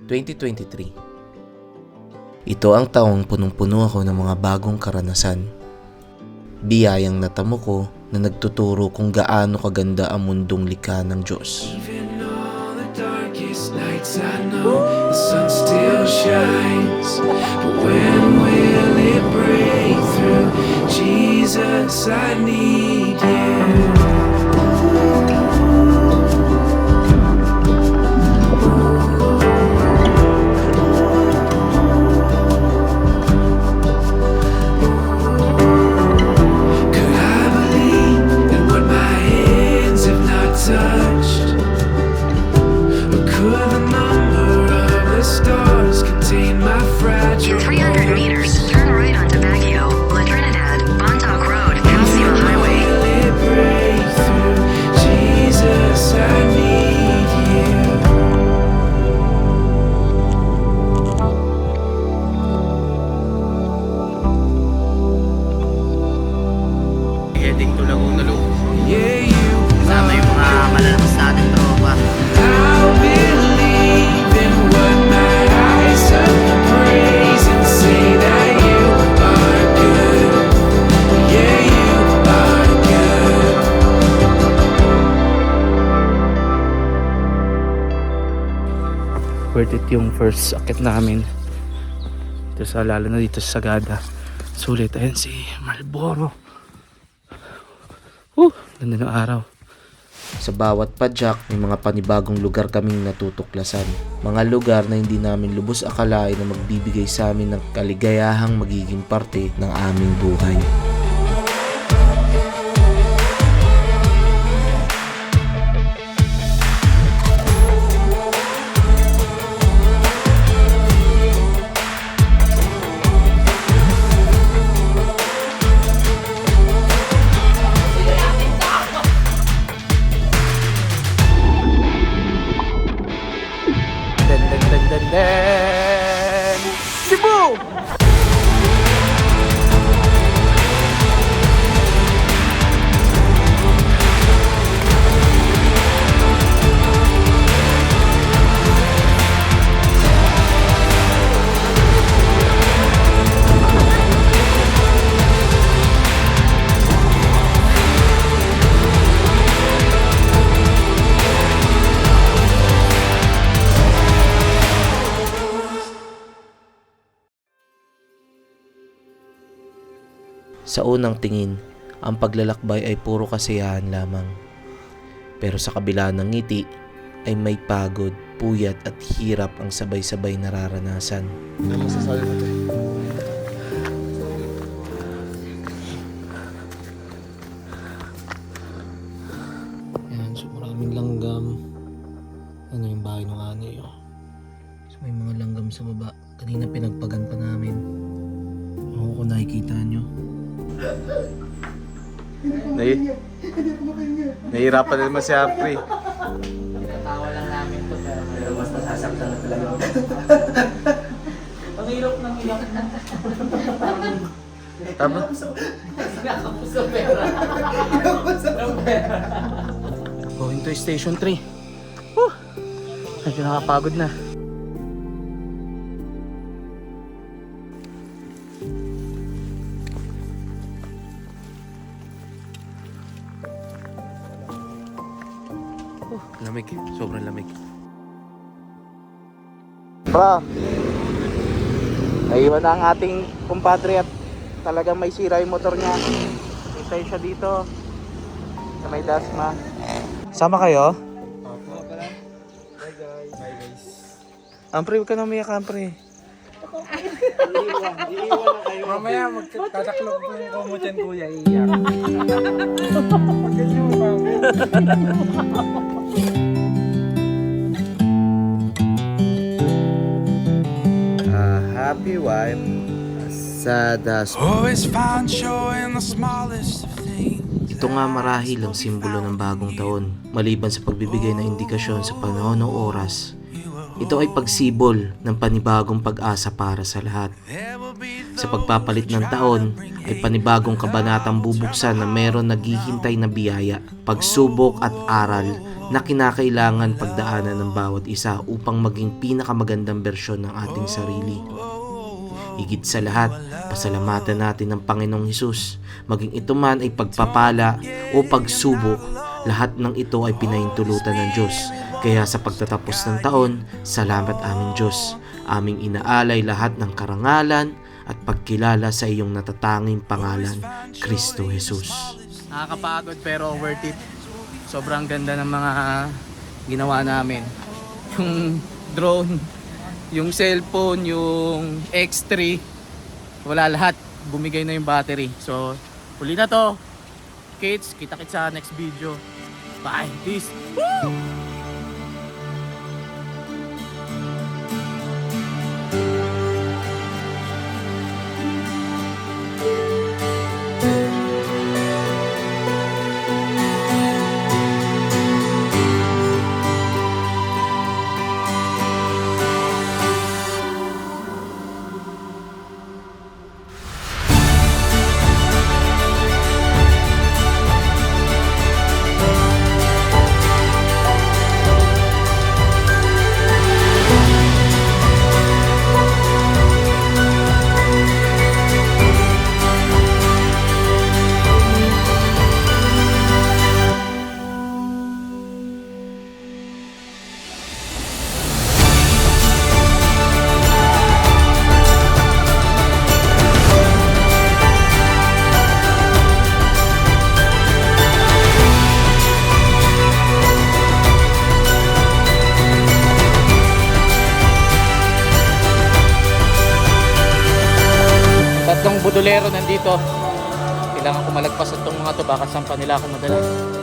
2023. Ito ang taong punong-puno ako ng mga bagong karanasan. Biyayang natamo ko na nagtuturo kung gaano kaganda ang mundong likha ng Diyos. Even all the darkest nights I know the sun still shines. But when will it break through? Jesus, I need you. Could I believe in what my hands have not touched? Or could the number of the stars contain my fragile In 300 meters, turn right onto Baguio, La Trinidad, Bontoc Road, Halcyon Highway. Will it break through? Jesus, I need you. Heading to Laguna Loop. Yeah, you Kasama yung mga malalabas natin tropa. I'll believe in what my eyes praise and say that you are good. Yeah, you are good. Worth it yung first akit namin dito sa, lalo na dito sa Sagada. Sulit. Ayan si Marlboro. Ganda ng araw. Sa bawat padyak, may mga panibagong lugar kaming natutuklasan. Mga lugar na hindi namin lubos akalain na magbibigay sa amin ng kaligayahang magiging parte ng aming buhay. Cebu! Sa unang tingin, ang paglalakbay ay puro kasiyahan lamang. Pero sa kabila ng ngiti ay may pagod, puyat at hirap ang sabay-sabay nararanasan. Ayan, so maraming langgam. Ano yung bahay ng anay, oh. So may mga langgam sa baba. Kanina pinagpagan pa namin. Oo, kung nakikita nyo. Nahihirapan na naman si Apri. Tawa lang namin to, pero mas masasaktan na talaga. Ang hirap ng iyak. Tama? Nakapos ang pera. Going to Station 3. Medyo nakapagod na. Lamig, sobrang lamig. Bro, naiwan na ang ating kumpadre at talagang may sira yung motor niya. Hintay siya dito sa may Dasma. Sama kayo? Bye guys. Bye guys. Ampre, huwag ka na umiyak, Ampre. Iiwan na kayo. Mamaya magtataklog po yung kumutyan kuya, iiyak. Pag ganyan mo ba? Happy wife, sad husband. Always found joy in the smallest of things. Ito nga marahil ang simbolo ng bagong taon. Maliban sa pagbibigay ng indikasyon sa panahon ng oras, ito ay pagsibol ng panibagong pag-asa para sa lahat. Sa pagpapalit ng taon ay panibagong kabanatang bubuksan na meron naghihintay na biyaya, pagsubok at aral na kinakailangan pagdaanan ng bawat isa upang maging pinakamagandang bersyon ng ating sarili. Higit sa lahat, pasalamatan natin ng Panginoong Hesus. Maging ito man ay pagpapala o pagsubok, lahat ng ito ay pinahintulutan ng Diyos. Kaya sa pagtatapos ng taon, salamat aming Diyos. Aming inaalay lahat ng karangalan at pagkilala sa iyong natatanging pangalan, Kristo Jesus. Nakakapagod pero worth it. Sobrang ganda ng mga ginawa namin. Yung drone, yung cellphone, yung X3, wala lahat. Bumigay na yung battery. So, huli na to. Kids, kita-kits sa next video. Bye. Peace. Tatlong budolero nandito. Kailangan ko malagpas itong mga to, baka sampa nila ako madala.